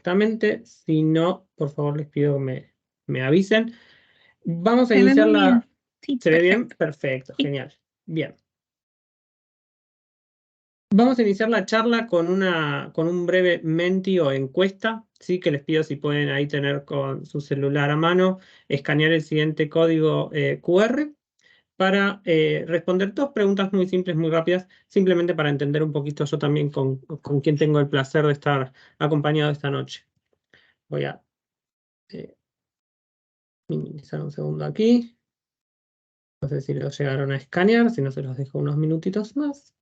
correctamente. Si no, por favor les pido que me avisen. Vamos a Se ve iniciar muy la... bien. Sí, ¿Se ve bien? perfecto. Perfecto, Sí. genial. Bien. Vamos a iniciar la charla con un breve menti o encuesta, ¿sí? Que les pido si pueden ahí tener con su celular a mano, escanear el siguiente código QR para responder dos preguntas muy simples, muy rápidas, simplemente para entender un poquito yo también con quién tengo el placer de estar acompañado esta noche. Voy a minimizar un segundo aquí. No sé si lo llegaron a escanear, si no se los dejo unos minutitos más.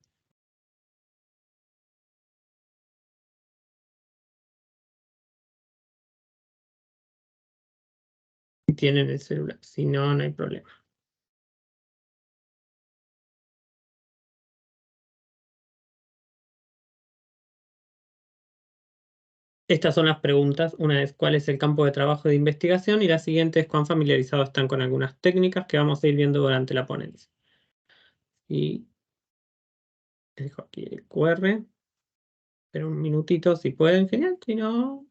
Si tienen el celular, si no, no hay problema. Estas son las preguntas. Una es cuál es el campo de trabajo de investigación y la siguiente es cuán familiarizados están con algunas técnicas que vamos a ir viendo durante la ponencia. Y les dejo aquí el QR. Pero un minutito si pueden, genial. Si no,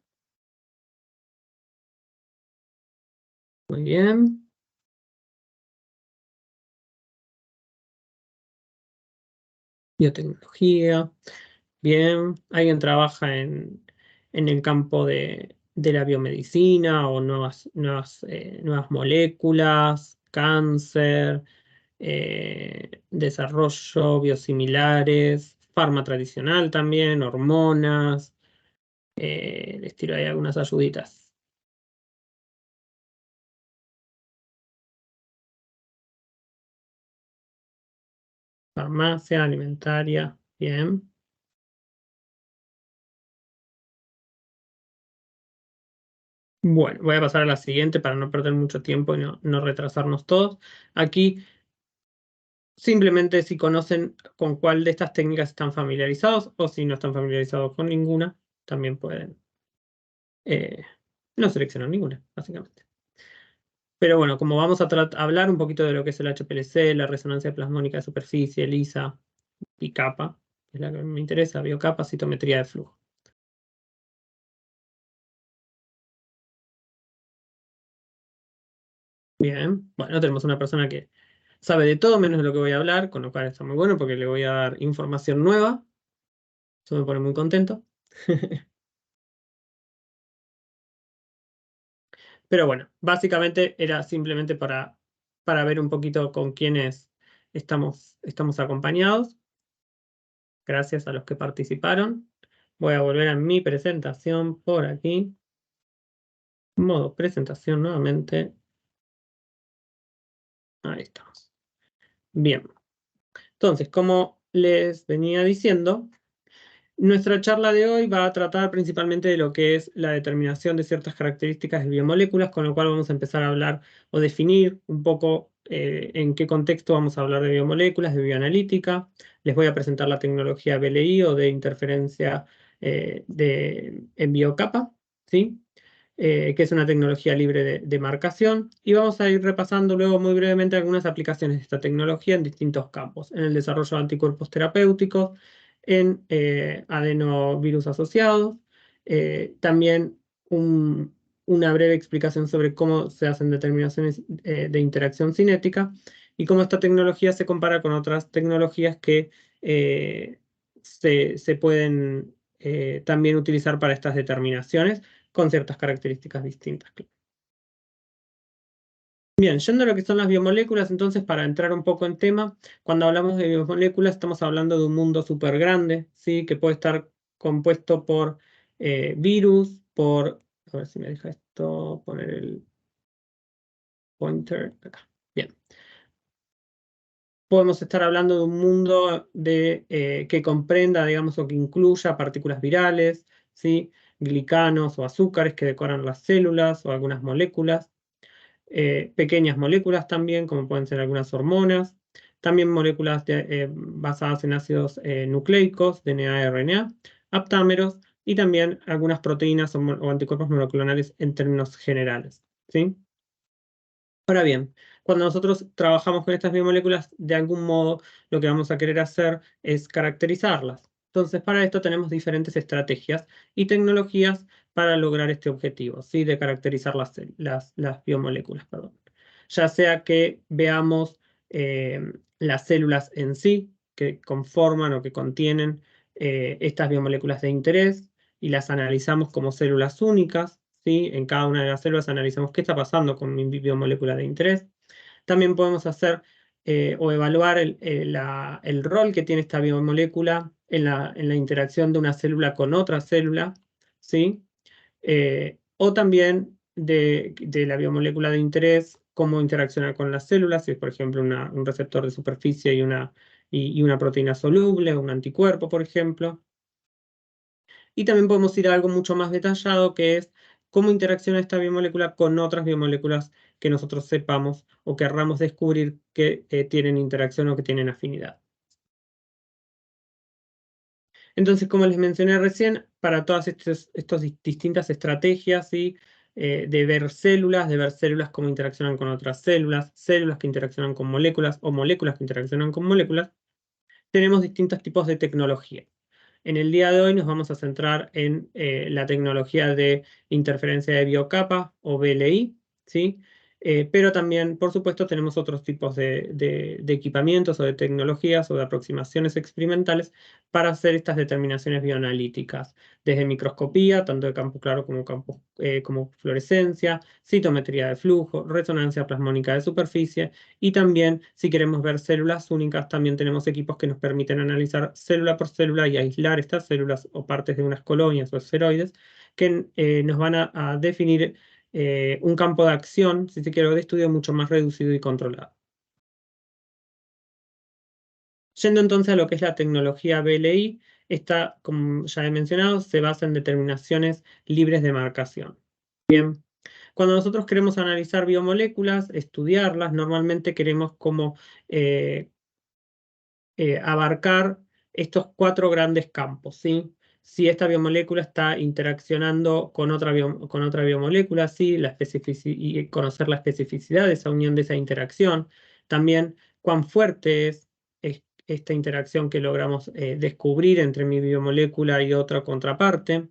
muy bien. Biotecnología. Bien. ¿Alguien trabaja en el campo de la biomedicina o nuevas moléculas, cáncer, desarrollo, biosimilares, farma tradicional también, hormonas? Les tiro ahí algunas ayuditas. Farmacia, alimentaria, bien. Bueno, voy a pasar a la siguiente para no perder mucho tiempo y no retrasarnos todos. Aquí, simplemente si conocen con cuál de estas técnicas están familiarizados o si no están familiarizados con ninguna, también pueden no seleccionar ninguna, básicamente. Pero bueno, como vamos a hablar un poquito de lo que es el HPLC, la resonancia plasmónica de superficie, ELISA y capa, que es la que me interesa, biocapa, citometría de flujo. Bien, bueno, tenemos una persona que sabe de todo menos de lo que voy a hablar, con lo cual está muy bueno porque le voy a dar información nueva. Eso me pone muy contento. Pero bueno, básicamente era simplemente para ver un poquito con quiénes estamos acompañados. Gracias a los que participaron. Voy a volver a mi presentación por aquí. Modo presentación nuevamente. Ahí estamos. Bien. Entonces, como les venía diciendo, nuestra charla de hoy va a tratar principalmente de lo que es la determinación de ciertas características de biomoléculas, con lo cual vamos a empezar a hablar o definir un poco en qué contexto vamos a hablar de biomoléculas, de bioanalítica. Les voy a presentar la tecnología BLI o de interferencia en biocapa, ¿sí? Que es una tecnología libre de marcación. Y vamos a ir repasando luego muy brevemente algunas aplicaciones de esta tecnología en distintos campos, en el desarrollo de anticuerpos terapéuticos, en adenovirus asociados, también una breve explicación sobre cómo se hacen determinaciones de interacción cinética y cómo esta tecnología se compara con otras tecnologías que se pueden también utilizar para estas determinaciones con ciertas características distintas. Bien, yendo a lo que son las biomoléculas, entonces para entrar un poco en tema, cuando hablamos de biomoléculas estamos hablando de un mundo súper grande, ¿sí? Que puede estar compuesto por virus, a ver si me deja esto, poner el pointer acá. Bien. Podemos estar hablando de un mundo que comprenda, digamos, o que incluya partículas virales, ¿sí? Glicanos o azúcares que decoran las células o algunas moléculas. Pequeñas moléculas también, como pueden ser algunas hormonas, también moléculas basadas en ácidos nucleicos, DNA, RNA, aptámeros y también algunas proteínas o anticuerpos monoclonales en términos generales, ¿sí? Ahora bien, cuando nosotros trabajamos con estas biomoléculas, de algún modo lo que vamos a querer hacer es caracterizarlas, Entonces, para esto tenemos diferentes estrategias y tecnologías para lograr este objetivo, ¿sí? De caracterizar las biomoléculas, perdón. Ya sea que veamos las células en sí, que conforman o que contienen estas biomoléculas de interés, y las analizamos como células únicas, ¿sí? En cada una de las células analizamos qué está pasando con mi biomolécula de interés. También podemos hacer o evaluar el rol que tiene esta biomolécula en la interacción de una célula con otra célula, ¿sí? O también de la biomolécula de interés, cómo interacciona con las células, si es por ejemplo un receptor de superficie y una proteína soluble, un anticuerpo, por ejemplo. Y también podemos ir a algo mucho más detallado, que es cómo interacciona esta biomolécula con otras biomoléculas que nosotros sepamos o querramos descubrir que tienen interacción o que tienen afinidad. Entonces, como les mencioné recién, para todas estas distintas estrategias, ¿sí? De ver células cómo interaccionan con otras células que interaccionan con moléculas o moléculas que interaccionan con moléculas, tenemos distintos tipos de tecnología. En el día de hoy nos vamos a centrar en la tecnología de interferencia de biocapa o BLI, ¿sí? Pero también, por supuesto, tenemos otros tipos de equipamientos o de tecnologías o de aproximaciones experimentales para hacer estas determinaciones bioanalíticas, desde microscopía, tanto de campo claro como fluorescencia, citometría de flujo, resonancia plasmónica de superficie, y también, si queremos ver células únicas, también tenemos equipos que nos permiten analizar célula por célula y aislar estas células o partes de unas colonias o esferoides que nos van a definir un campo de acción, si se quiere, de estudio mucho más reducido y controlado. Yendo entonces a lo que es la tecnología BLI, esta, como ya he mencionado, se basa en determinaciones libres de marcación. Bien. Cuando nosotros queremos analizar biomoléculas, estudiarlas, normalmente queremos como abarcar estos 4 grandes campos, ¿sí? Si esta biomolécula está interaccionando con con otra biomolécula, ¿sí? Y conocer la especificidad de esa unión, de esa interacción. También cuán fuerte es esta interacción que logramos descubrir entre mi biomolécula y otra contraparte.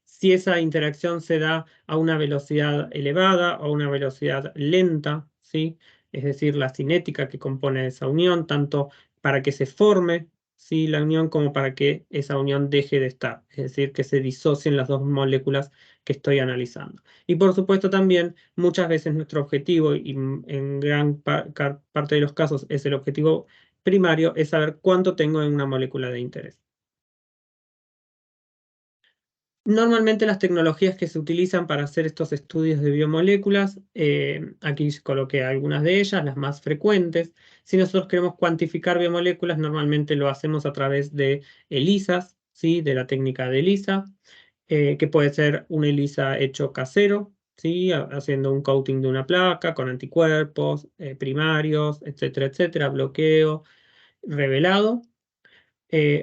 Si esa interacción se da a una velocidad elevada o a una velocidad lenta, ¿sí? Es decir, la cinética que compone esa unión, tanto para que se forme, ¿sí? La unión como para que esa unión deje de estar, es decir, que se disocien las dos moléculas que estoy analizando. Y por supuesto también, muchas veces nuestro objetivo, y en gran parte de los casos es el objetivo primario, es saber cuánto tengo en una molécula de interés. Normalmente las tecnologías que se utilizan para hacer estos estudios de biomoléculas, aquí coloqué algunas de ellas, las más frecuentes. Si nosotros queremos cuantificar biomoléculas, normalmente lo hacemos a través de ELISAs, ¿sí? De la técnica de ELISA, que puede ser un ELISA hecho casero, ¿sí? Haciendo un coating de una placa con anticuerpos primarios, etcétera, etcétera, bloqueo, revelado,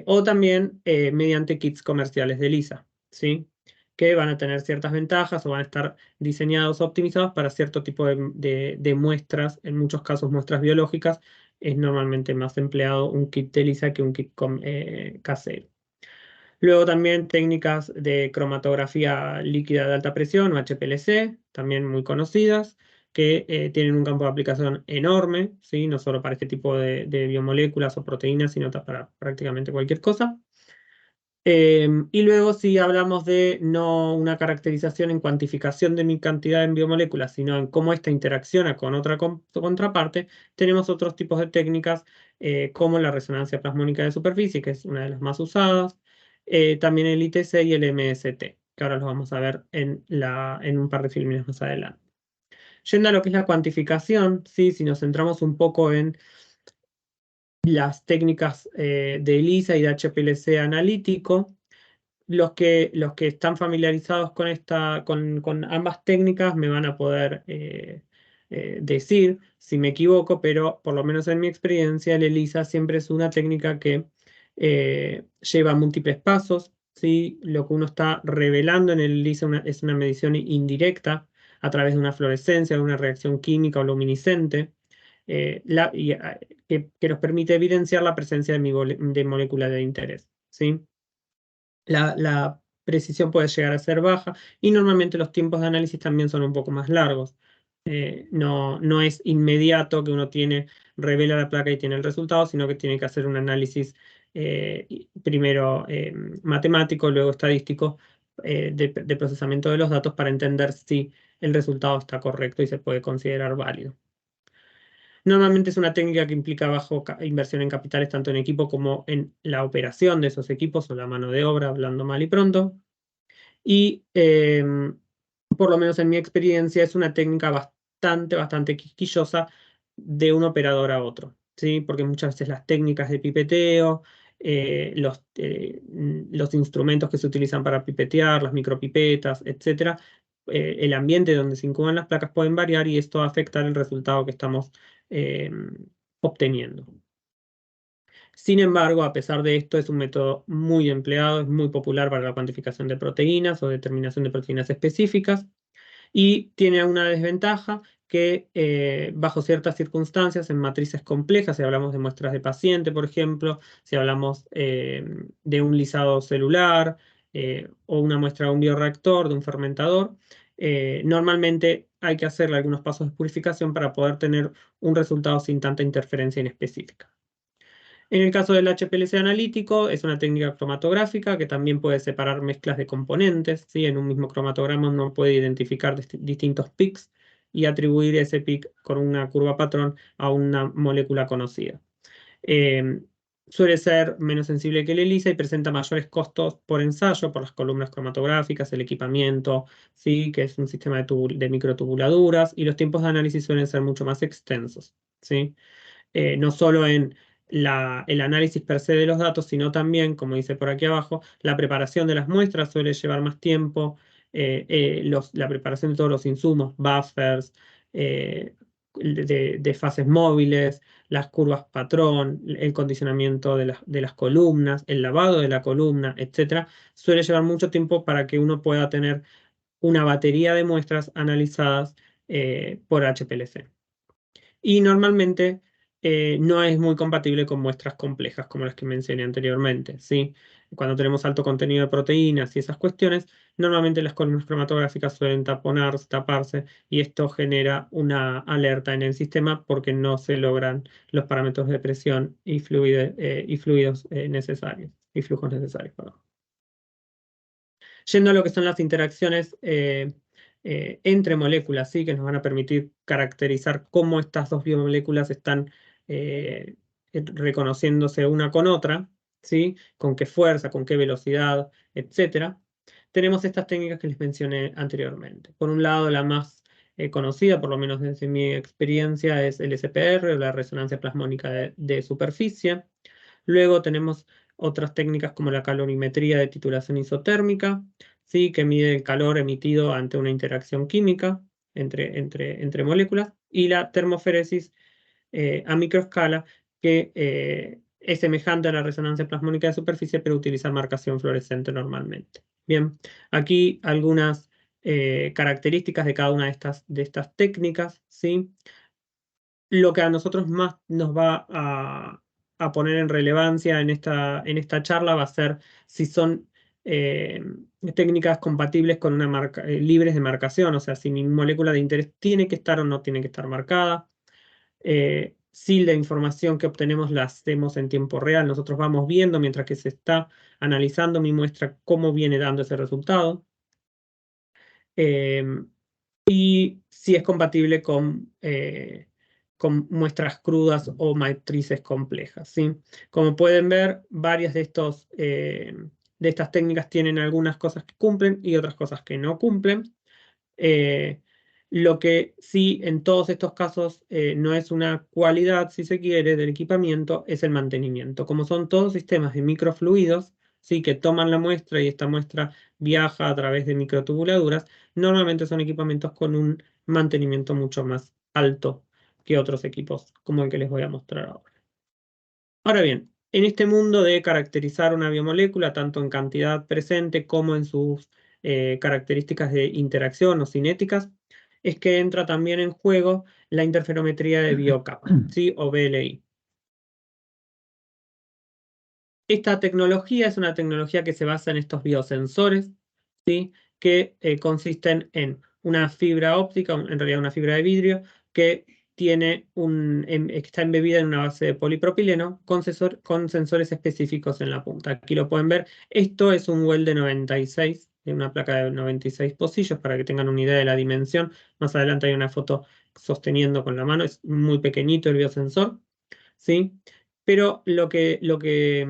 o también mediante kits comerciales de ELISA, ¿sí? Que van a tener ciertas ventajas o van a estar diseñados o optimizados para cierto tipo de muestras, en muchos casos muestras biológicas. Es normalmente más empleado un kit de ELISA que un kit casero. Luego también técnicas de cromatografía líquida de alta presión o HPLC, también muy conocidas, que tienen un campo de aplicación enorme, ¿sí? No solo para este tipo de biomoléculas o proteínas, sino para prácticamente cualquier cosa. Y luego si hablamos de no una caracterización en cuantificación de mi cantidad en biomoléculas, sino en cómo esta interacciona con otra contraparte, tenemos otros tipos de técnicas como la resonancia plasmónica de superficie, que es una de las más usadas, también el ITC y el MST, que ahora los vamos a ver en un par de filmes más adelante. Yendo a lo que es la cuantificación, ¿sí? Si nos centramos un poco en las técnicas de ELISA y de HPLC analítico, los que están familiarizados con ambas técnicas me van a poder decir si me equivoco, pero por lo menos en mi experiencia, el ELISA siempre es una técnica que lleva múltiples pasos, ¿sí? Lo que uno está revelando en el ELISA es una medición indirecta a través de una fluorescencia, de una reacción química o luminiscente. Que nos permite evidenciar la presencia de molécula de interés. ¿sí? La precisión puede llegar a ser baja y normalmente los tiempos de análisis también son un poco más largos. No es inmediato que uno revela la placa y tiene el resultado, sino que tiene que hacer un análisis primero matemático, luego estadístico de procesamiento de los datos para entender si el resultado está correcto y se puede considerar válido. Normalmente es una técnica que implica inversión en capitales tanto en equipo como en la operación de esos equipos o la mano de obra, hablando mal y pronto. Y por lo menos en mi experiencia es una técnica bastante quisquillosa de un operador a otro, ¿sí? Porque muchas veces las técnicas de pipeteo, los instrumentos que se utilizan para pipetear, las micropipetas, etcétera, el ambiente donde se incuban las placas pueden variar y esto va a afectar el resultado que estamos eh, obteniendo. Sin embargo, a pesar de esto, es un método muy empleado, es muy popular para la cuantificación de proteínas o determinación de proteínas específicas y tiene una desventaja que bajo ciertas circunstancias en matrices complejas, si hablamos de muestras de paciente, por ejemplo, si hablamos de un lisado celular o una muestra de un bioreactor, de un fermentador, normalmente hay que hacerle algunos pasos de purificación para poder tener un resultado sin tanta interferencia inespecífica. En el caso del HPLC analítico, es una técnica cromatográfica que también puede separar mezclas de componentes, ¿sí? En un mismo cromatograma uno puede identificar distintos peaks y atribuir ese peak con una curva patrón a una molécula conocida. Eh, Suele ser menos sensible que el ELISA y presenta mayores costos por ensayo, por las columnas cromatográficas, el equipamiento, ¿sí? Que es un sistema de microtubuladuras, y los tiempos de análisis suelen ser mucho más extensos, ¿sí? No solo en el análisis per se de los datos, sino también, como dice por aquí abajo, la preparación de las muestras suele llevar más tiempo, la preparación de todos los insumos, buffers, de fases móviles, las curvas patrón, el condicionamiento de las columnas, el lavado de la columna, etcétera, suele llevar mucho tiempo para que uno pueda tener una batería de muestras analizadas por HPLC. Y normalmente no es muy compatible con muestras complejas como las que mencioné anteriormente, ¿sí? Cuando tenemos alto contenido de proteínas y esas cuestiones, normalmente las columnas cromatográficas suelen taparse y esto genera una alerta en el sistema porque no se logran los parámetros de presión y fluidos necesarios y flujos necesarios, perdón. Yendo a lo que son las interacciones entre moléculas, ¿sí? Que nos van a permitir caracterizar cómo estas dos biomoléculas están reconociéndose una con otra, ¿sí? Con qué fuerza, con qué velocidad, etcétera. Tenemos estas técnicas que les mencioné anteriormente. Por un lado, la más conocida, por lo menos desde mi experiencia, es el SPR, la resonancia plasmónica de superficie. Luego tenemos otras técnicas como la calorimetría de titulación isotérmica, ¿sí? Que mide el calor emitido ante una interacción química entre moléculas, y la termoferesis a microescala, que es semejante a la resonancia plasmónica de superficie, pero utiliza marcación fluorescente normalmente. Bien, aquí algunas características de cada una de estas técnicas, ¿sí? Lo que a nosotros más nos va a poner en relevancia en esta charla va a ser si son eh, técnicas compatibles con una marca, libres de marcación, o sea, si mi molécula de interés tiene que estar o no tiene que estar marcada. Si la información que obtenemos la hacemos en tiempo real, nosotros vamos viendo mientras que se está analizando mi muestra cómo viene dando ese resultado. Y si es compatible con muestras crudas o matrices complejas, ¿sí? Como pueden ver, varias de estas técnicas tienen algunas cosas que cumplen y otras cosas que no cumplen. Eh, lo que sí en todos estos casos no es una cualidad, si se quiere, del equipamiento, es el mantenimiento. Como son todos sistemas de microfluidos, ¿sí? Que toman la muestra y esta muestra viaja a través de microtubuladuras, normalmente son equipamientos con un mantenimiento mucho más alto que otros equipos, como el que les voy a mostrar ahora. Ahora bien, en este mundo de caracterizar una biomolécula, tanto en cantidad presente como en sus características de interacción o cinéticas, es que entra también en juego la interferometría de biocapa, ¿sí? O BLI. Esta tecnología es una tecnología que se basa en estos biosensores, ¿sí? Que consisten en una fibra óptica, en realidad una fibra de vidrio, que está embebida en una base de polipropileno con sensores específicos en la punta. Aquí lo pueden ver. Esto es un Well de 96, una placa de 96 pocillos, para que tengan una idea de la dimensión. Más adelante hay una foto sosteniendo con la mano, es muy pequeñito el biosensor, ¿sí? Pero en lo que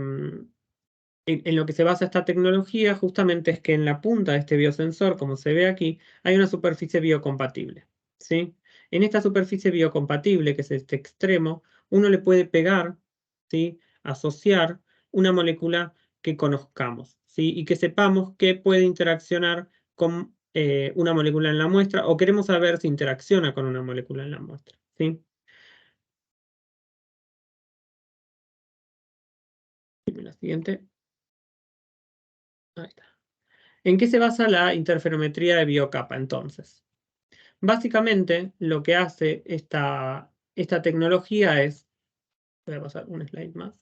se basa esta tecnología justamente es que en la punta de este biosensor, como se ve aquí, hay una superficie biocompatible, ¿sí? En esta superficie biocompatible, que es este extremo, uno le puede pegar, ¿sí? Asociar una molécula que conozcamos, ¿sí? Y que sepamos que puede interaccionar con una molécula en la muestra, o queremos saber si interacciona con una molécula en la muestra, ¿sí? Dime la siguiente. Ahí está. ¿En qué se basa la interferometría de biocapa entonces? Básicamente, lo que hace esta tecnología es, voy a pasar un slide más,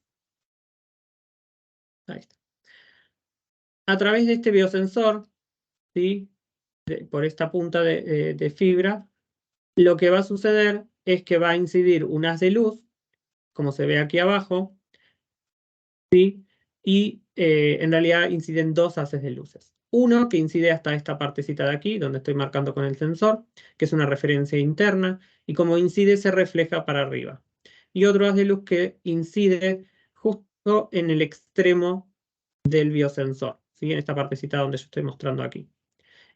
ahí está. A través de este biosensor, ¿sí? Por esta punta de fibra, lo que va a suceder es que va a incidir un haz de luz, como se ve aquí abajo, ¿sí? Y en realidad inciden dos haces de luces. Uno que incide hasta esta partecita de aquí, donde estoy marcando con el sensor, que es una referencia interna, y como incide se refleja para arriba. Y otro haz de luz que incide justo en el extremo del biosensor, ¿sí? En esta partecita donde yo estoy mostrando aquí.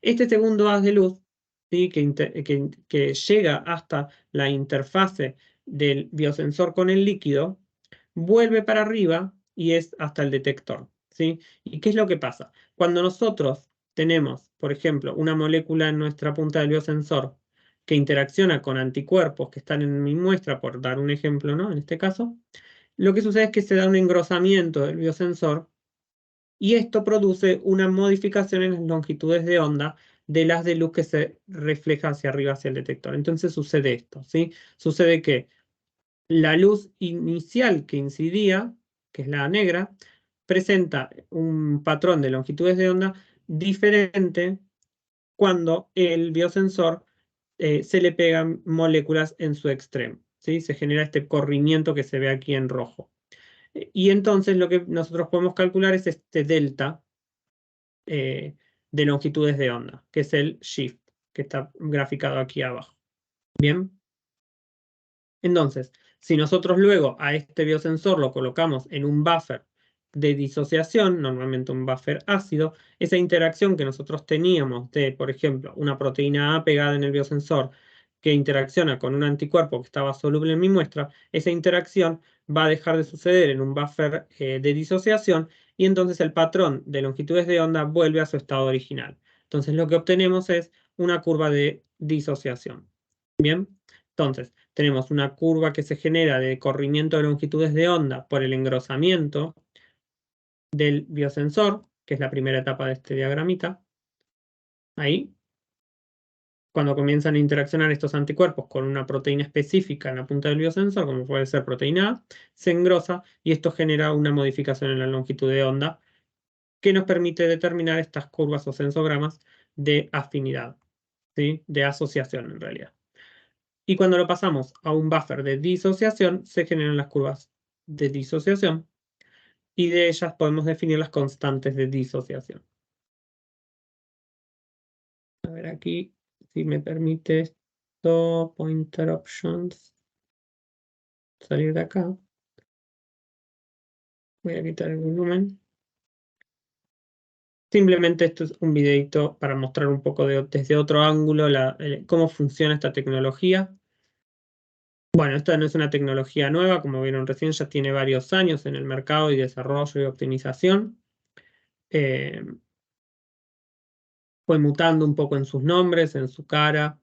Este segundo haz de luz, ¿sí? que llega hasta la interfase del biosensor con el líquido, vuelve para arriba y es hasta el detector, ¿sí? ¿Y qué es lo que pasa? Cuando nosotros tenemos, por ejemplo, una molécula en nuestra punta del biosensor que interacciona con anticuerpos que están en mi muestra, por dar un ejemplo, ¿no? En este caso, lo que sucede es que se da un engrosamiento del biosensor y esto produce una modificación en las longitudes de onda de las de luz que se refleja hacia arriba hacia el detector. Entonces sucede esto, ¿sí? Sucede que la luz inicial que incidía, que es la negra, presenta un patrón de longitudes de onda diferente cuando el biosensor se le pegan moléculas en su extremo, ¿sí? Se genera este corrimiento que se ve aquí en rojo. Y entonces lo que nosotros podemos calcular es este delta eh, de longitudes de onda, que es el shift, que está graficado aquí abajo. Bien. Entonces, si nosotros luego a este biosensor lo colocamos en un buffer de disociación, normalmente un buffer ácido, esa interacción que nosotros teníamos de, por ejemplo, una proteína A pegada en el biosensor que interacciona con un anticuerpo que estaba soluble en mi muestra, esa interacción va a dejar de suceder en un buffer de disociación y entonces el patrón de longitudes de onda vuelve a su estado original. Entonces lo que obtenemos es una curva de disociación. Bien, entonces tenemos una curva que se genera de corrimiento de longitudes de onda por el engrosamiento del biosensor, que es la primera etapa de este diagramita. Ahí, cuando comienzan a interaccionar estos anticuerpos con una proteína específica en la punta del biosensor, como puede ser proteína A, se engrosa y esto genera una modificación en la longitud de onda que nos permite determinar estas curvas o sensogramas de afinidad, ¿sí? De asociación en realidad. Y cuando lo pasamos a un buffer de disociación, se generan las curvas de disociación y de ellas podemos definir las constantes de disociación. A ver aquí, si me permite esto, pointer options, salir de acá. Voy a quitar el volumen. Simplemente esto es un videito para mostrar un poco desde otro ángulo cómo funciona esta tecnología. Bueno, esta no es una tecnología nueva, como vieron recién, ya tiene varios años en el mercado y desarrollo y optimización. Eh, Fue mutando un poco en sus nombres, en su cara.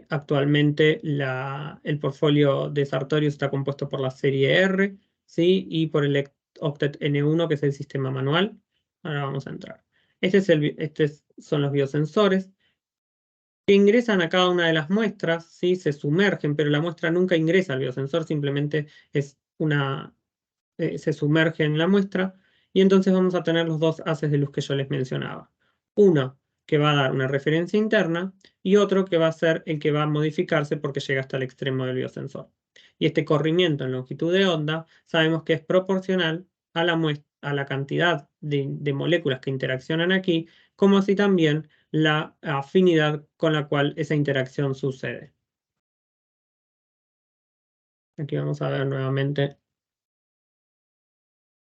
Actualmente el portfolio de Sartorius está compuesto por la serie R, ¿sí? Y por el Octet N1, que es el sistema manual. Ahora vamos a entrar. Estos son los biosensores que ingresan a cada una de las muestras, ¿sí? Se sumergen, pero la muestra nunca ingresa al biosensor, simplemente es se sumerge en la muestra, y entonces vamos a tener los dos haces de luz que yo les mencionaba. Uno que va a dar una referencia interna y otro que va a ser el que va a modificarse porque llega hasta el extremo del biosensor. Y este corrimiento en longitud de onda sabemos que es proporcional a la cantidad de moléculas que interaccionan aquí, como así también la afinidad con la cual esa interacción sucede. Aquí vamos a ver nuevamente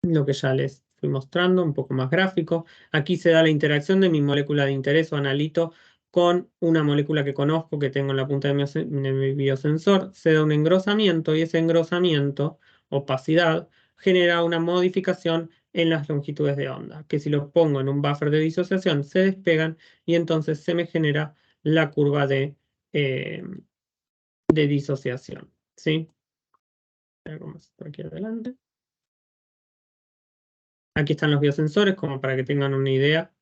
lo que ya les fui mostrando, un poco más gráfico. Aquí se da la interacción de mi molécula de interés o analito con una molécula que conozco, que tengo en la punta de mi biosensor. Se da un engrosamiento y ese engrosamiento, opacidad, genera una modificación en las longitudes de onda, que si lo pongo en un buffer de disociación se despegan y entonces se me genera la curva de disociación. ¿Sí? Algo más por aquí adelante. Aquí están los biosensores, como para que tengan una idea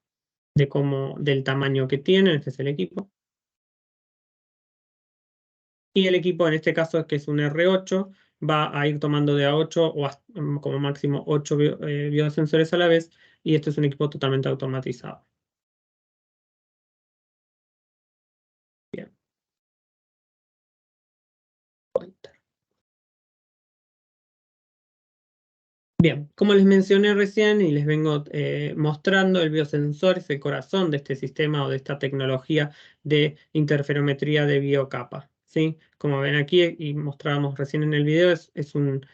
del tamaño que tienen. Este es el equipo. Y el equipo, en este caso, que es un R8, va a ir tomando de a 8 o como máximo 8 biosensores a la vez. Y esto es un equipo totalmente automatizado. Bien. Bien, como les mencioné recién y les vengo mostrando, el biosensor es el corazón de este sistema o de esta tecnología de interferometría de biocapa, ¿sí? Como ven aquí y mostrábamos recién en el video, es un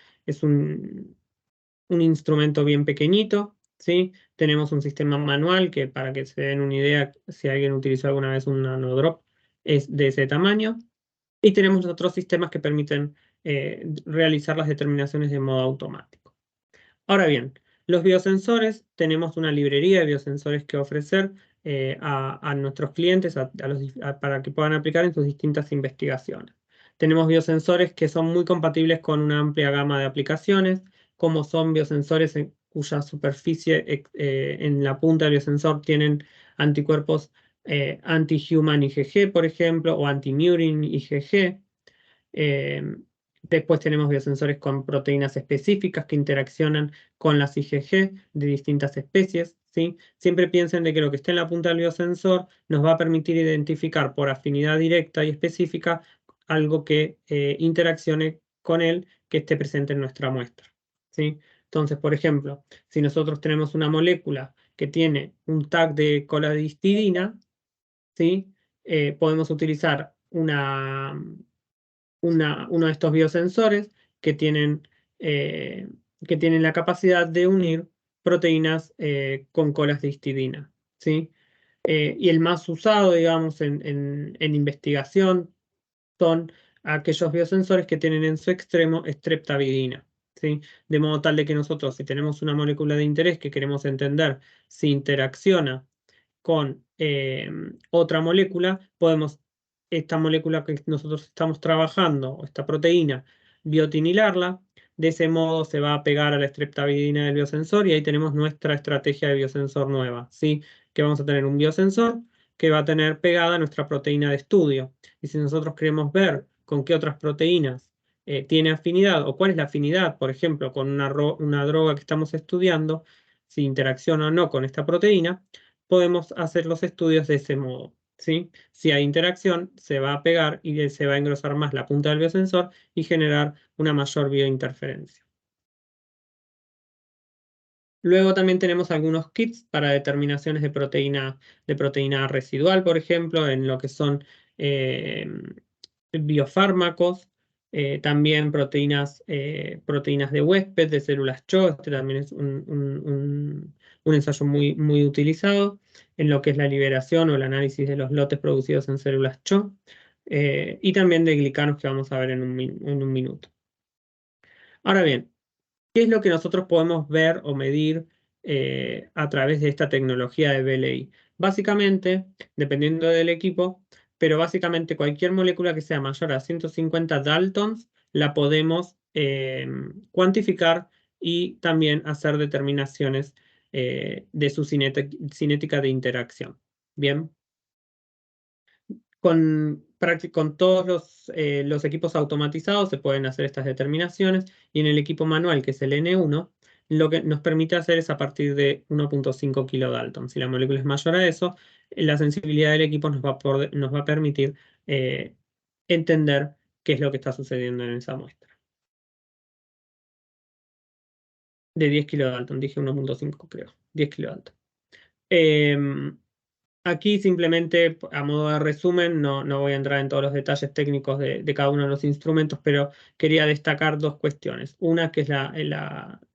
instrumento bien pequeñito, ¿sí? Tenemos un sistema manual que, para que se den una idea, si alguien utilizó alguna vez un nanodrop, es de ese tamaño. Y tenemos otros sistemas que permiten realizar las determinaciones de modo automático. Ahora bien, los biosensores, tenemos una librería de biosensores que ofrecer a nuestros clientes para que puedan aplicar en sus distintas investigaciones. Tenemos biosensores que son muy compatibles con una amplia gama de aplicaciones, como son biosensores cuya superficie en la punta del biosensor tienen anticuerpos anti-human IgG, por ejemplo, o anti-murin IgG. Eh, Después tenemos biosensores con proteínas específicas que interaccionan con las IgG de distintas especies, ¿sí? Siempre piensen de que lo que esté en la punta del biosensor nos va a permitir identificar por afinidad directa y específica algo que interaccione con él que esté presente en nuestra muestra, ¿sí? Entonces, por ejemplo, si nosotros tenemos una molécula que tiene un tag de coladistidina, ¿sí? Podemos utilizar uno de estos biosensores que tienen, eh, que tienen la capacidad de unir proteínas con colas de histidina, ¿sí? Y el más usado, digamos, en investigación son aquellos biosensores que tienen en su extremo streptavidina, ¿sí? De modo tal de que nosotros, si tenemos una molécula de interés que queremos entender si interacciona con otra molécula, esta molécula que nosotros estamos trabajando, o esta proteína, biotinilarla. De ese modo se va a pegar a la streptavidina del biosensor y ahí tenemos nuestra estrategia de biosensor nueva, ¿sí? Que vamos a tener un biosensor que va a tener pegada nuestra proteína de estudio. Y si nosotros queremos ver con qué otras proteínas tiene afinidad o cuál es la afinidad, por ejemplo, con una droga que estamos estudiando, si interacciona o no con esta proteína, podemos hacer los estudios de ese modo, ¿sí? Si hay interacción, se va a pegar y se va a engrosar más la punta del biosensor y generar una mayor biointerferencia. Luego también tenemos algunos kits para determinaciones de proteína residual, por ejemplo, en lo que son eh, biofármacos, también proteínas de huésped, de células CHO. Este también es un ensayo muy, muy utilizado en lo que es la liberación o el análisis de los lotes producidos en células CHO, y también de glicanos que vamos a ver en un minuto. Ahora bien, ¿qué es lo que nosotros podemos ver o medir a través de esta tecnología de BLI? Básicamente, dependiendo del equipo, pero básicamente cualquier molécula que sea mayor a 150 Daltons la podemos cuantificar y también hacer determinaciones de su cinética de interacción. Bien. con todos los equipos automatizados se pueden hacer estas determinaciones y en el equipo manual, que es el N1, lo que nos permite hacer es a partir de 1.5 kilodalton. Si la molécula es mayor a eso, la sensibilidad del equipo nos va a permitir entender qué es lo que está sucediendo en esa muestra. De 10 kilodalton, dije 1.5 creo, 10 kilodalton. Aquí simplemente a modo de resumen, no voy a entrar en todos los detalles técnicos de cada uno de los instrumentos, pero quería destacar dos cuestiones. Una que es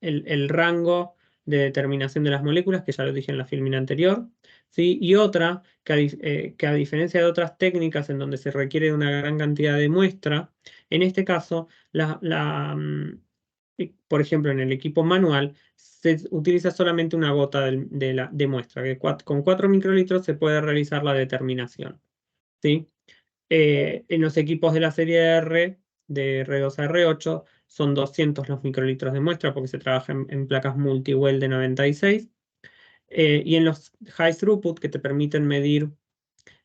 el rango de determinación de las moléculas, que ya lo dije en la filmina anterior, ¿sí? Y otra que a diferencia de otras técnicas en donde se requiere una gran cantidad de muestra, en este caso por ejemplo, en el equipo manual se utiliza solamente una gota de muestra, que con 4 microlitros se puede realizar la determinación, ¿sí? En los equipos de la serie R, de R2 a R8, son 200 los microlitros de muestra porque se trabaja en placas multi-well de 96. Y en los high throughput, que te permiten medir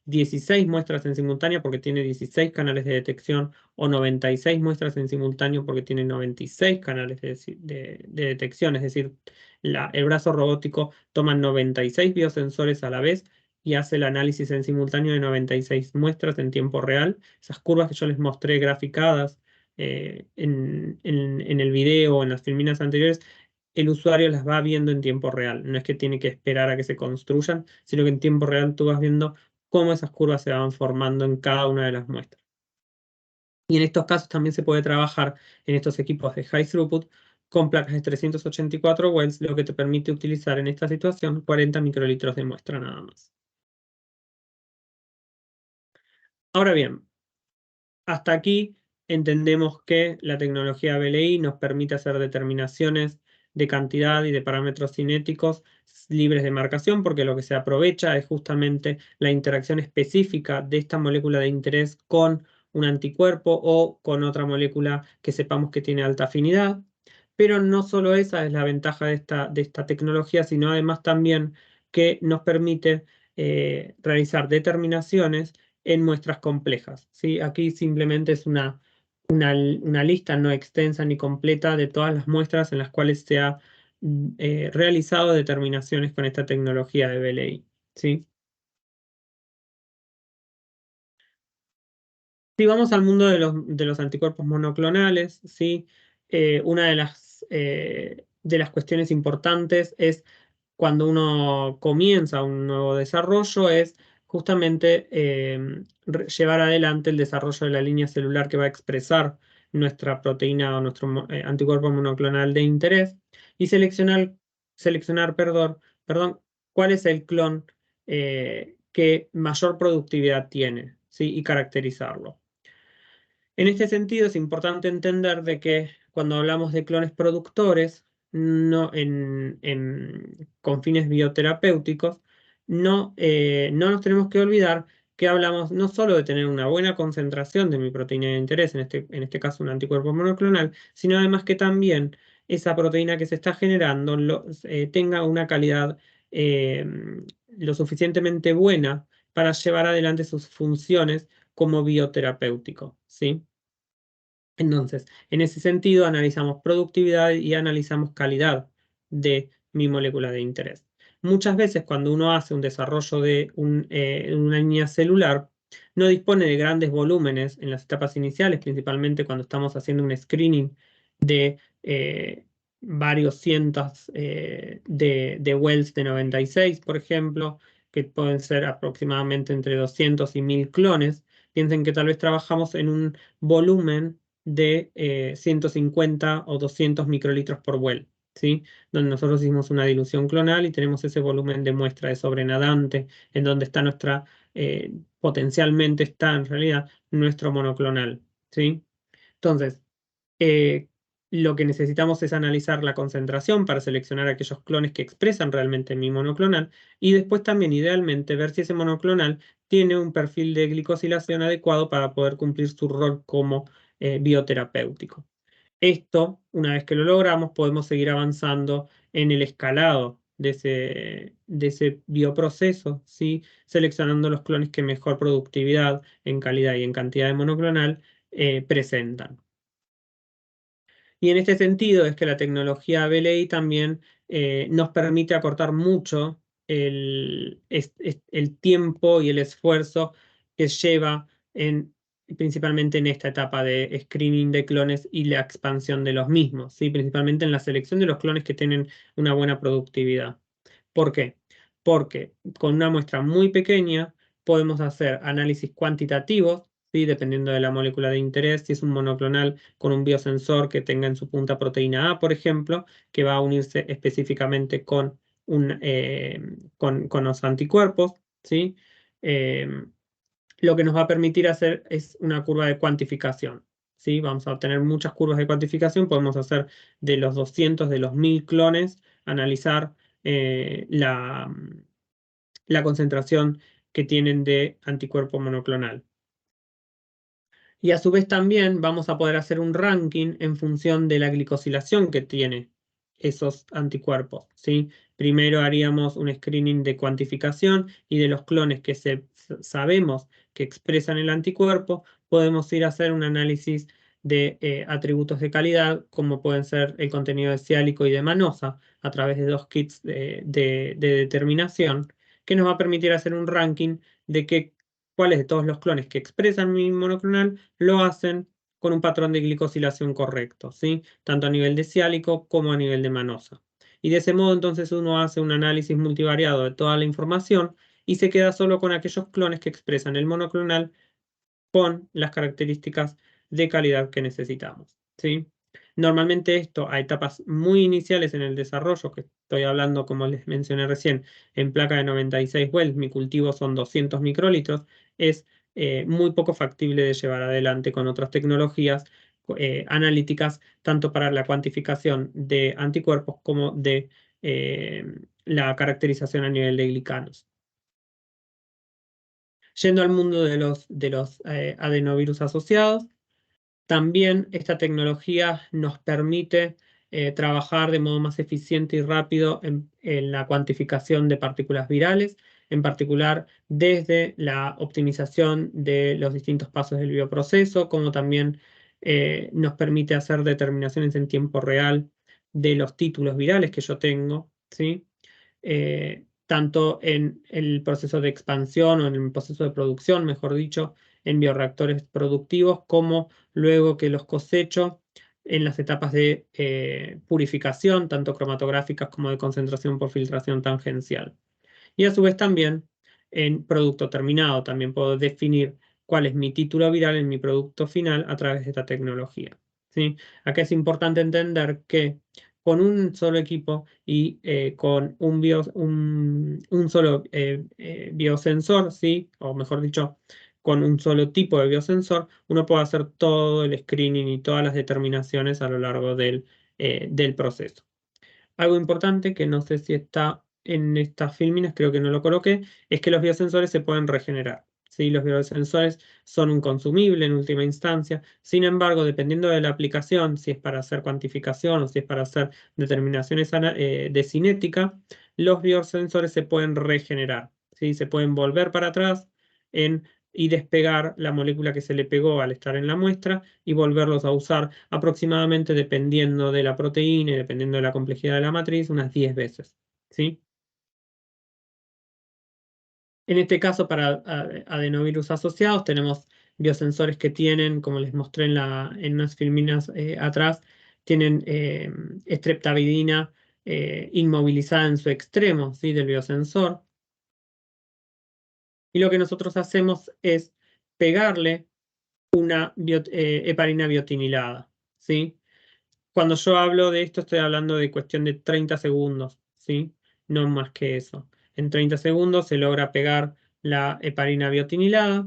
16 muestras en simultáneo porque tiene 16 canales de detección, o 96 muestras en simultáneo porque tiene 96 canales de detección. Es decir, el brazo robótico toma 96 biosensores a la vez y hace el análisis en simultáneo de 96 muestras en tiempo real. Esas curvas que yo les mostré graficadas en el video o en las filminas anteriores, el usuario las va viendo en tiempo real. No es que tiene que esperar a que se construyan, sino que en tiempo real tú vas viendo cómo esas curvas se van formando en cada una de las muestras. Y en estos casos también se puede trabajar en estos equipos de high throughput con placas de 384 wells, lo que te permite utilizar en esta situación 40 microlitros de muestra nada más. Ahora bien, hasta aquí entendemos que la tecnología BLI nos permite hacer determinaciones de cantidad y de parámetros cinéticos libres de marcación, porque lo que se aprovecha es justamente la interacción específica de esta molécula de interés con un anticuerpo o con otra molécula que sepamos que tiene alta afinidad. Pero no solo esa es la ventaja de esta tecnología, sino además también que nos permite realizar determinaciones en muestras complejas, ¿sí? Aquí simplemente es una lista no extensa ni completa de todas las muestras en las cuales se ha realizado determinaciones con esta tecnología de BLI, ¿sí? Si vamos al mundo de los anticuerpos monoclonales, ¿sí? Una de las cuestiones importantes es cuando uno comienza un nuevo desarrollo, es justamente llevar adelante el desarrollo de la línea celular que va a expresar nuestra proteína o nuestro anticuerpo monoclonal de interés y seleccionar, perdón, cuál es el clon que mayor productividad tiene, ¿sí? Y caracterizarlo. En este sentido, es importante entender de que cuando hablamos de clones productores, con fines bioterapéuticos, no nos tenemos que olvidar que hablamos no solo de tener una buena concentración de mi proteína de interés, en este caso un anticuerpo monoclonal, sino además que también esa proteína que se está generando tenga una calidad eh, lo suficientemente buena para llevar adelante sus funciones como bioterapéutico, ¿sí? Entonces, en ese sentido, analizamos productividad y analizamos calidad de mi molécula de interés. Muchas veces cuando uno hace un desarrollo de una línea celular, no dispone de grandes volúmenes en las etapas iniciales, principalmente cuando estamos haciendo un screening de varios cientos de wells de 96, por ejemplo, que pueden ser aproximadamente entre 200 y 1000 clones. Piensen que tal vez trabajamos en un volumen de 150 o 200 microlitros por well, ¿sí? Donde nosotros hicimos una dilución clonal y tenemos ese volumen de muestra de sobrenadante, en donde está potencialmente está en realidad nuestro monoclonal, ¿sí? Entonces, eh, lo que necesitamos es analizar la concentración para seleccionar aquellos clones que expresan realmente mi monoclonal y después también idealmente ver si ese monoclonal tiene un perfil de glicosilación adecuado para poder cumplir su rol como bioterapéutico. Esto, una vez que lo logramos, podemos seguir avanzando en el escalado de ese bioproceso, ¿sí? Seleccionando los clones que mejor productividad en calidad y en cantidad de monoclonal presentan. Y en este sentido es que la tecnología BLI también nos permite acortar mucho el tiempo y el esfuerzo que lleva principalmente en esta etapa de screening de clones y la expansión de los mismos, ¿sí? Principalmente en la selección de los clones que tienen una buena productividad. ¿Por qué? Porque con una muestra muy pequeña podemos hacer análisis cuantitativos, ¿sí? Dependiendo de la molécula de interés, si es un monoclonal con un biosensor que tenga en su punta proteína A, por ejemplo, que va a unirse específicamente con los anticuerpos, ¿sí? Lo que nos va a permitir hacer es una curva de cuantificación, ¿sí? Vamos a obtener muchas curvas de cuantificación, podemos hacer de los 200, de los 1000 clones, analizar la concentración que tienen de anticuerpo monoclonal. Y a su vez también vamos a poder hacer un ranking en función de la glicosilación que tiene esos anticuerpos, ¿sí? Primero haríamos un screening de cuantificación y de los clones que sabemos que expresan el anticuerpo, podemos ir a hacer un análisis de atributos de calidad, como pueden ser el contenido de siálico y de manosa, a través de 2 kits de determinación, que nos va a permitir hacer un ranking de cuáles de todos los clones que expresan mi monoclonal lo hacen con un patrón de glicosilación correcto, ¿sí? Tanto a nivel de siálico como a nivel de manosa. Y de ese modo entonces uno hace un análisis multivariado de toda la información y se queda solo con aquellos clones que expresan el monoclonal con las características de calidad que necesitamos, ¿sí? Normalmente esto a etapas muy iniciales en el desarrollo, que estoy hablando, como les mencioné recién, en placa de 96 wells, mi cultivo son 200 microlitros, es muy poco factible de llevar adelante con otras tecnologías analíticas, tanto para la cuantificación de anticuerpos como de la caracterización a nivel de glicanos. Yendo al mundo de los adenovirus asociados, también esta tecnología nos permite trabajar de modo más eficiente y rápido en la cuantificación de partículas virales, en particular desde la optimización de los distintos pasos del bioproceso, como también nos permite hacer determinaciones en tiempo real de los títulos virales que yo tengo, ¿sí? Tanto en el proceso de expansión o en el proceso de producción, mejor dicho, en bioreactores productivos, como luego que los cosecho en las etapas de purificación, tanto cromatográficas como de concentración por filtración tangencial. Y a su vez también en producto terminado, también puedo definir cuál es mi título viral en mi producto final a través de esta tecnología, ¿sí? Acá es importante entender que con un solo equipo y con un solo biosensor, ¿sí? O mejor dicho, con un solo tipo de biosensor, uno puede hacer todo el screening y todas las determinaciones a lo largo del proceso. Algo importante que no sé si está en estas filminas, creo que no lo coloqué, es que los biosensores se pueden regenerar, ¿sí? Los biosensores son un consumible en última instancia. Sin embargo, dependiendo de la aplicación, si es para hacer cuantificación o si es para hacer determinaciones de cinética, los biosensores se pueden regenerar, ¿sí? Se pueden volver para atrás y despegar la molécula que se le pegó al estar en la muestra y volverlos a usar aproximadamente, dependiendo de la proteína y dependiendo de la complejidad de la matriz, unas 10 veces, ¿sí? En este caso, para adenovirus asociados, tenemos biosensores que tienen, como les mostré en unas filminas atrás, tienen streptavidina inmovilizada en su extremo, ¿sí? Del biosensor. Y lo que nosotros hacemos es pegarle una heparina biotinilada, ¿sí? Cuando yo hablo de esto, estoy hablando de cuestión de 30 segundos, ¿sí? No más que eso. En 30 segundos se logra pegar la heparina biotinilada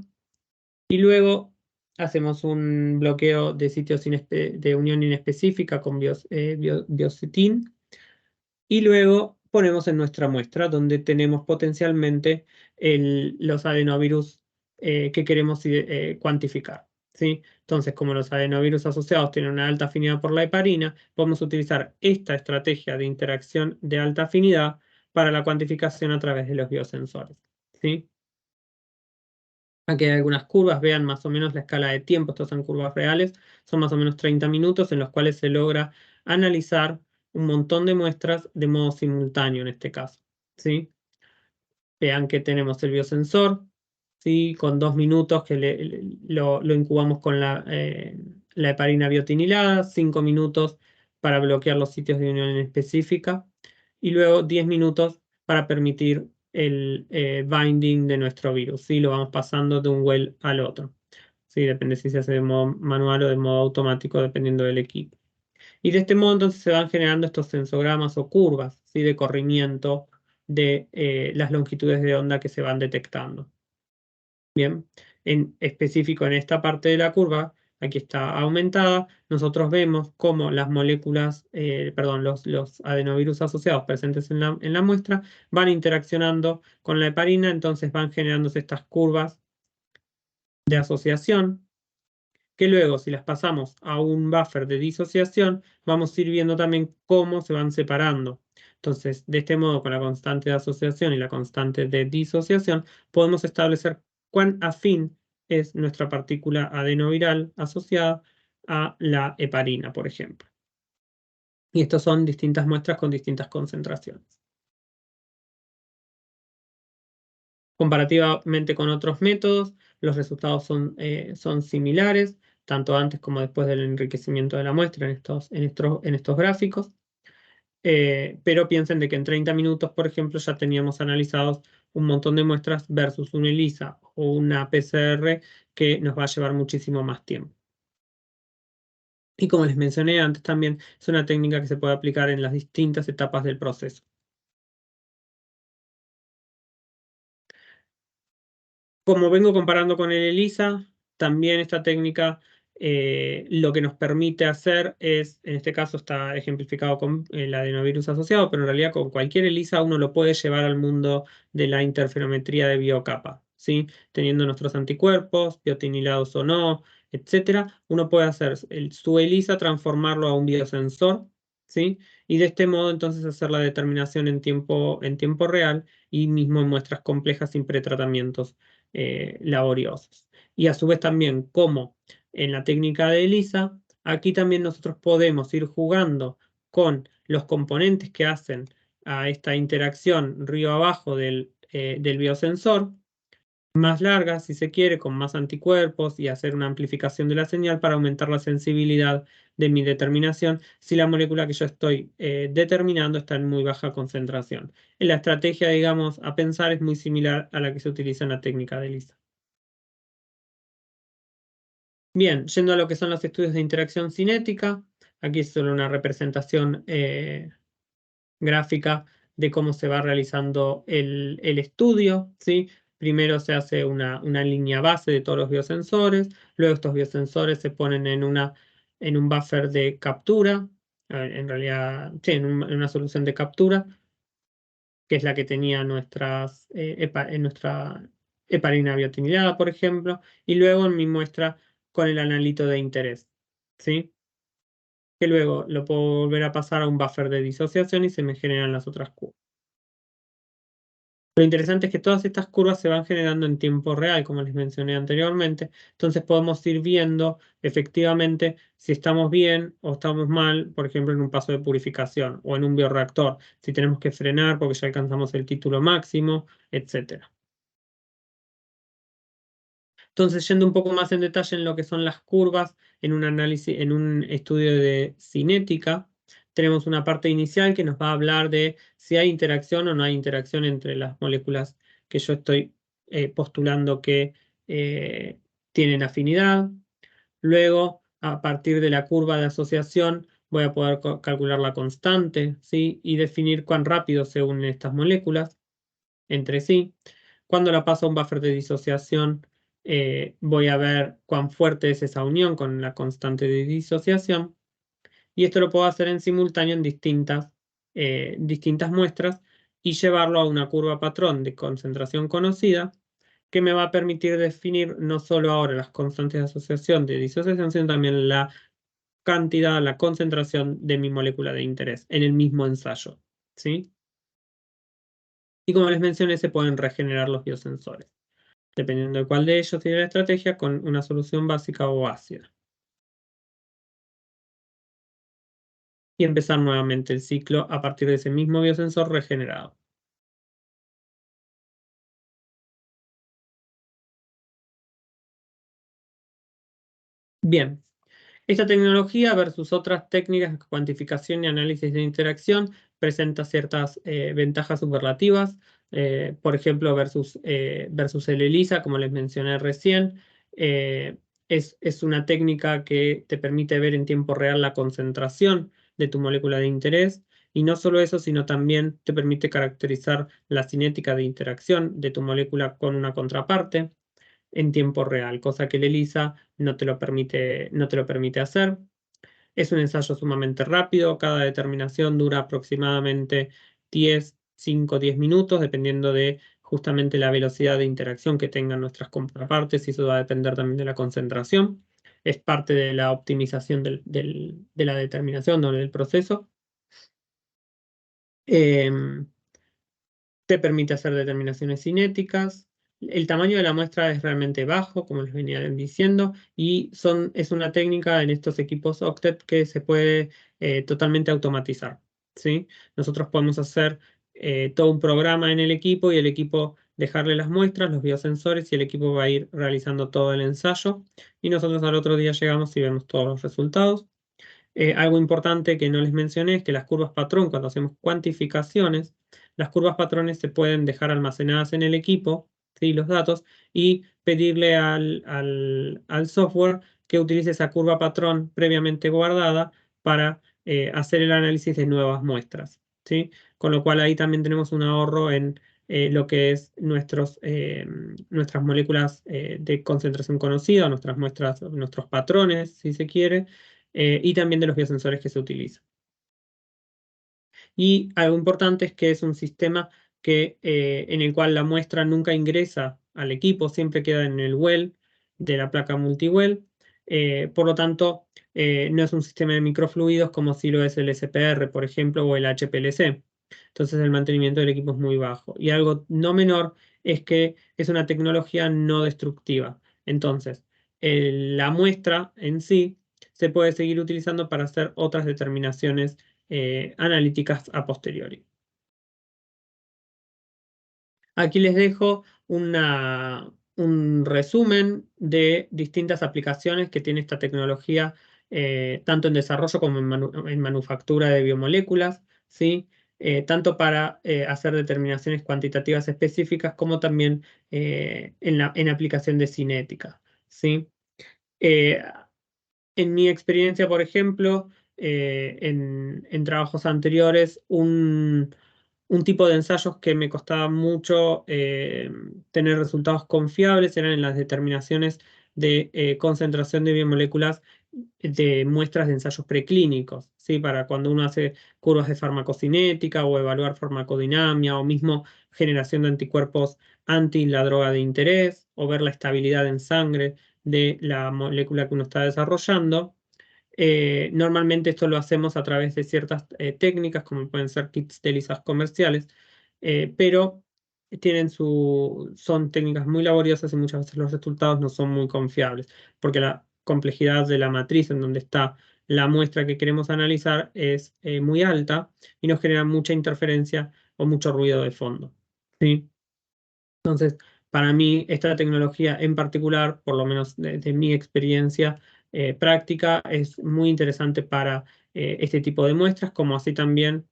y luego hacemos un bloqueo de sitios de unión inespecífica con biocitin y luego ponemos en nuestra muestra donde tenemos potencialmente los adenovirus que queremos cuantificar, ¿sí? Entonces, como los adenovirus asociados tienen una alta afinidad por la heparina, podemos utilizar esta estrategia de interacción de alta afinidad para la cuantificación a través de los biosensores, ¿sí? Aquí hay algunas curvas, vean más o menos la escala de tiempo, estas son curvas reales, son más o menos 30 minutos en los cuales se logra analizar un montón de muestras de modo simultáneo en este caso, ¿sí? Vean que tenemos el biosensor, ¿sí? Con 2 minutos que lo incubamos con la heparina biotinilada, 5 minutos para bloquear los sitios de unión en específica y luego 10 minutos para permitir el binding de nuestro virus, ¿sí? Lo vamos pasando de un well al otro, ¿sí? Depende si se hace de modo manual o de modo automático, dependiendo del equipo. Y de este modo entonces se van generando estos sensogramas o curvas, ¿sí? De corrimiento de las longitudes de onda que se van detectando. Bien, en específico en esta parte de la curva, aquí está aumentada, nosotros vemos cómo las moléculas, perdón, los adenovirus asociados presentes en la muestra van interaccionando con la heparina, entonces van generándose estas curvas de asociación que luego, si las pasamos a un buffer de disociación, vamos a ir viendo también cómo se van separando. Entonces, de este modo, con la constante de asociación y la constante de disociación, podemos establecer cuán afín es nuestra partícula adenoviral asociada a la heparina, por ejemplo. Y estas son distintas muestras con distintas concentraciones. Comparativamente con otros métodos, los resultados son similares, tanto antes como después del enriquecimiento de la muestra en estos gráficos. Pero piensen de que en 30 minutos, por ejemplo, ya teníamos analizados un montón de muestras versus una ELISA o una PCR que nos va a llevar muchísimo más tiempo. Y como les mencioné antes también, es una técnica que se puede aplicar en las distintas etapas del proceso. Como vengo comparando con el ELISA, también esta técnica lo que nos permite hacer es, en este caso está ejemplificado con el adenovirus asociado, pero en realidad con cualquier ELISA uno lo puede llevar al mundo de la interferometría de biocapa, ¿sí? Teniendo nuestros anticuerpos, biotinilados o no, etcétera, uno puede hacer su ELISA, transformarlo a un biosensor, ¿sí? Y de este modo entonces hacer la determinación en tiempo real y mismo en muestras complejas sin pretratamientos laboriosos. Y a su vez también, como en la técnica de ELISA, aquí también nosotros podemos ir jugando con los componentes que hacen a esta interacción río abajo del biosensor, más larga, si se quiere, con más anticuerpos y hacer una amplificación de la señal para aumentar la sensibilidad de mi determinación si la molécula que yo estoy determinando está en muy baja concentración. La estrategia, digamos, a pensar es muy similar a la que se utiliza en la técnica de ELISA. Bien, yendo a lo que son los estudios de interacción cinética, aquí es solo una representación gráfica de cómo se va realizando el estudio, ¿sí? Primero se hace una línea base de todos los biosensores, luego estos biosensores se ponen en un buffer de captura, en realidad, sí, en una solución de captura, que es la que tenía en nuestra heparina biotinilada, por ejemplo, y luego en mi muestra con el analito de interés, ¿sí? Que luego lo puedo volver a pasar a un buffer de disociación y se me generan las otras curvas. Lo interesante es que todas estas curvas se van generando en tiempo real, como les mencioné anteriormente. Entonces podemos ir viendo efectivamente si estamos bien o estamos mal, por ejemplo, en un paso de purificación o en un bioreactor, si tenemos que frenar porque ya alcanzamos el título máximo, etcétera. Entonces, yendo un poco más en detalle en lo que son las curvas, en un análisis, en un estudio de cinética, tenemos una parte inicial que nos va a hablar de si hay interacción o no hay interacción entre las moléculas que yo estoy postulando que tienen afinidad. Luego, a partir de la curva de asociación, voy a poder calcular la constante, ¿sí? Y definir cuán rápido se unen estas moléculas entre sí. Cuando la paso a un buffer de disociación, voy a ver cuán fuerte es esa unión con la constante de disociación. Y esto lo puedo hacer en simultáneo en distintas muestras y llevarlo a una curva patrón de concentración conocida que me va a permitir definir no solo ahora las constantes de asociación de disociación, sino también la cantidad, la concentración de mi molécula de interés en el mismo ensayo. ¿Sí? Y como les mencioné, se pueden regenerar los biosensores, dependiendo de cuál de ellos tiene la estrategia, con una solución básica o ácida. Y empezar nuevamente el ciclo a partir de ese mismo biosensor regenerado. Bien, esta tecnología versus otras técnicas de cuantificación y análisis de interacción presenta ciertas ventajas superlativas, por ejemplo, versus el ELISA, como les mencioné recién. Es una técnica que te permite ver en tiempo real la concentración de tu molécula de interés, y no solo eso, sino también te permite caracterizar la cinética de interacción de tu molécula con una contraparte en tiempo real, cosa que el ELISA no te lo permite hacer. Es un ensayo sumamente rápido, cada determinación dura aproximadamente 5 o 10 minutos, dependiendo de justamente la velocidad de interacción que tengan nuestras contrapartes, y eso va a depender también de la concentración. Es parte de la optimización de la determinación o del proceso. Em, Te permite hacer determinaciones cinéticas. El tamaño de la muestra es realmente bajo, como les venía diciendo, y es una técnica en estos equipos Octet que se puede totalmente automatizar, ¿sí? Nosotros podemos hacer todo un programa en el equipo, y el equipo dejarle las muestras, los biosensores, y el equipo va a ir realizando todo el ensayo, y nosotros al otro día llegamos y vemos todos los resultados. Algo importante que no les mencioné es que las curvas patrón, cuando hacemos cuantificaciones, las curvas patrones se pueden dejar almacenadas en el equipo, ¿sí? Los datos, y pedirle al software que utilice esa curva patrón previamente guardada para hacer el análisis de nuevas muestras, ¿sí? Con lo cual ahí también tenemos un ahorro en lo que es nuestras moléculas de concentración conocida, nuestras muestras, nuestros patrones, si se quiere, y también de los biosensores que se utilizan. Y algo importante es que es un sistema en el cual la muestra nunca ingresa al equipo, siempre queda en el well de la placa multi-well. Por lo tanto, no es un sistema de microfluidos como si lo es el SPR, por ejemplo, o el HPLC. Entonces el mantenimiento del equipo es muy bajo. Y algo no menor es que es una tecnología no destructiva. Entonces, la muestra en sí se puede seguir utilizando para hacer otras determinaciones analíticas a posteriori. Aquí les dejo un resumen de distintas aplicaciones que tiene esta tecnología, tanto en desarrollo como en manufactura de biomoléculas, ¿sí? Tanto para hacer determinaciones cuantitativas específicas, como también en aplicación de cinética, ¿sí? Eh, En mi experiencia, por ejemplo, en trabajos anteriores, un tipo de ensayos que me costaba mucho tener resultados confiables eran en las determinaciones de concentración de biomoléculas de muestras de ensayos preclínicos, ¿sí? Para cuando uno hace curvas de farmacocinética o evaluar farmacodinamia, o mismo generación de anticuerpos anti la droga de interés, o ver la estabilidad en sangre de la molécula que uno está desarrollando. Normalmente esto lo hacemos a través de ciertas técnicas, como pueden ser kits de ELISAs comerciales, pero son técnicas muy laboriosas, y muchas veces los resultados no son muy confiables, porque la complejidad de la matriz en donde está la muestra que queremos analizar es muy alta, y nos genera mucha interferencia o mucho ruido de fondo, ¿sí? Entonces, para mí, esta tecnología en particular, por lo menos de mi experiencia práctica, es muy interesante para este tipo de muestras, como así también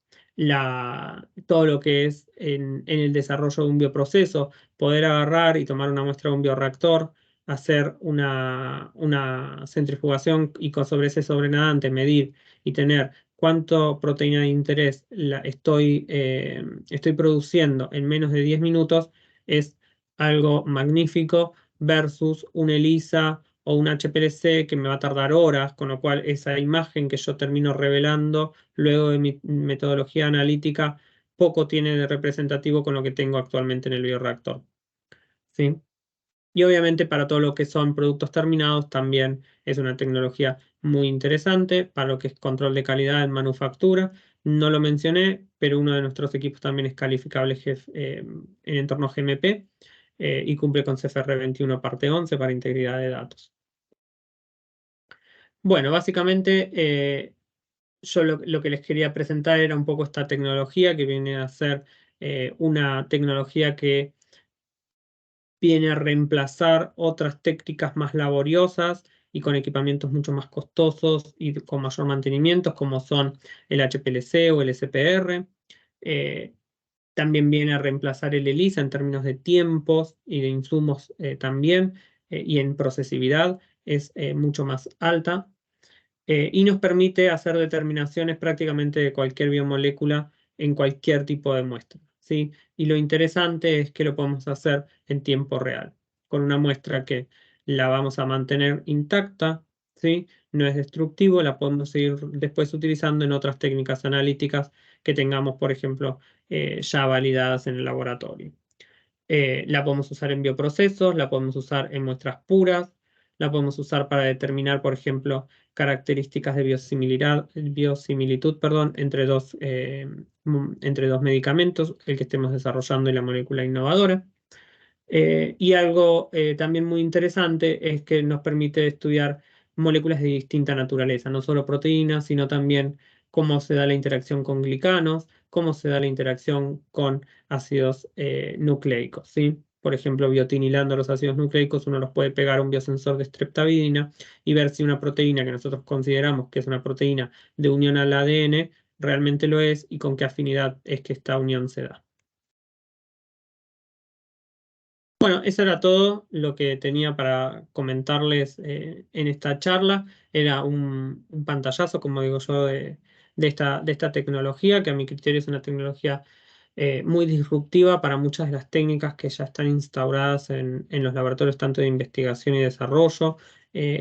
todo lo que es en el desarrollo de un bioproceso, poder agarrar y tomar una muestra de un bioreactor, hacer una centrifugación, y sobre ese sobrenadante medir y tener cuánto proteína de interés estoy produciendo en menos de 10 minutos, es algo magnífico, versus un ELISA o un HPLC que me va a tardar horas, con lo cual esa imagen que yo termino revelando luego de mi metodología analítica poco tiene de representativo con lo que tengo actualmente en el bioreactor, ¿sí? Y obviamente para todo lo que son productos terminados también es una tecnología muy interesante para lo que es control de calidad en manufactura, no lo mencioné, pero uno de nuestros equipos también es calificable en entorno GMP y cumple con CFR 21 parte 11 para integridad de datos. Bueno, básicamente yo lo que les quería presentar era un poco esta tecnología que viene a ser una tecnología que viene a reemplazar otras técnicas más laboriosas y con equipamientos mucho más costosos y con mayor mantenimiento, como son el HPLC o el SPR. También viene a reemplazar el ELISA en términos de tiempos y de insumos también, y en procesividad es mucho más alta. Y nos permite hacer determinaciones prácticamente de cualquier biomolécula en cualquier tipo de muestra, ¿sí? Y lo interesante es que lo podemos hacer en tiempo real, con una muestra que la vamos a mantener intacta, ¿sí? No es destructivo, la podemos seguir después utilizando en otras técnicas analíticas que tengamos, por ejemplo, ya validadas en el laboratorio. La podemos usar en bioprocesos, la podemos usar en muestras puras, la podemos usar para determinar, por ejemplo, características de biosimilitud, perdón, entre dos medicamentos, el que estemos desarrollando y la molécula innovadora. Y algo también muy interesante es que nos permite estudiar moléculas de distinta naturaleza, no solo proteínas, sino también cómo se da la interacción con glicanos, cómo se da la interacción con ácidos nucleicos, ¿sí? Por ejemplo, biotinilando los ácidos nucleicos, uno los puede pegar a un biosensor de streptavidina y ver si una proteína que nosotros consideramos que es una proteína de unión al ADN realmente lo es y con qué afinidad es que esta unión se da. Bueno, eso era todo lo que tenía para comentarles en esta charla. Era un pantallazo, como digo yo, de esta tecnología, que a mi criterio es una tecnología muy disruptiva para muchas de las técnicas que ya están instauradas en los laboratorios, tanto de investigación y desarrollo,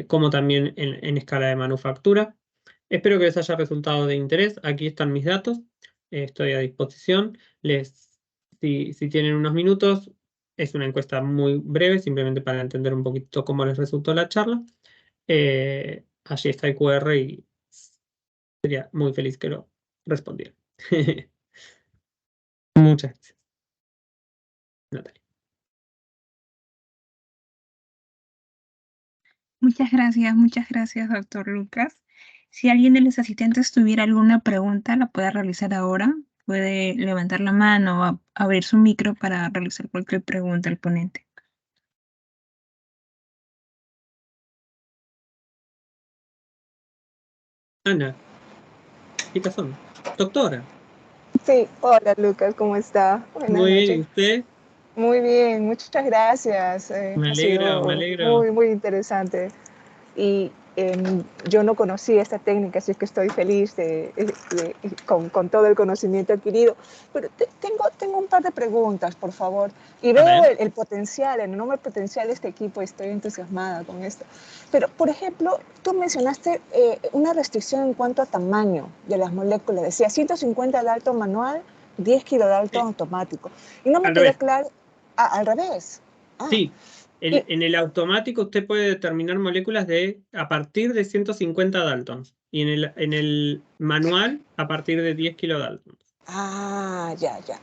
como también en escala de manufactura. Espero que les haya resultado de interés. Aquí están mis datos. Estoy a disposición. Si tienen unos minutos. Es una encuesta muy breve, simplemente para entender un poquito cómo les resultó la charla. Allí está el QR y sería muy feliz que lo respondieran. Muchas gracias, Natalia. Muchas gracias, doctor Lucas. Si alguien de los asistentes tuviera alguna pregunta, la puede realizar ahora. Puede levantar la mano o abrir su micro para realizar cualquier pregunta al ponente. Ana, Pitazón, doctora. Sí, hola Lucas, ¿cómo está? Buenas Muy bien, ¿y noches. usted? Muy bien, muchas gracias. Me Ha alegro, me sido alegro. muy interesante. Y yo no conocía esta técnica, así que estoy feliz con todo el conocimiento adquirido. Pero tengo un par de preguntas, por favor. Y A veo ver. el potencial, el enorme potencial de este equipo y estoy entusiasmada con esto. Pero, por ejemplo, tú mencionaste una restricción en cuanto a tamaño de las moléculas. Decía 150 Dalton manual, 10 kilodalton automático. Y no me Al quedó revés. claro. Ah, al revés. Ah, Sí, y, en el automático usted puede determinar moléculas a partir de 150 Daltons y en el manual a partir de 10 kilodaltons. ah, ya, ya.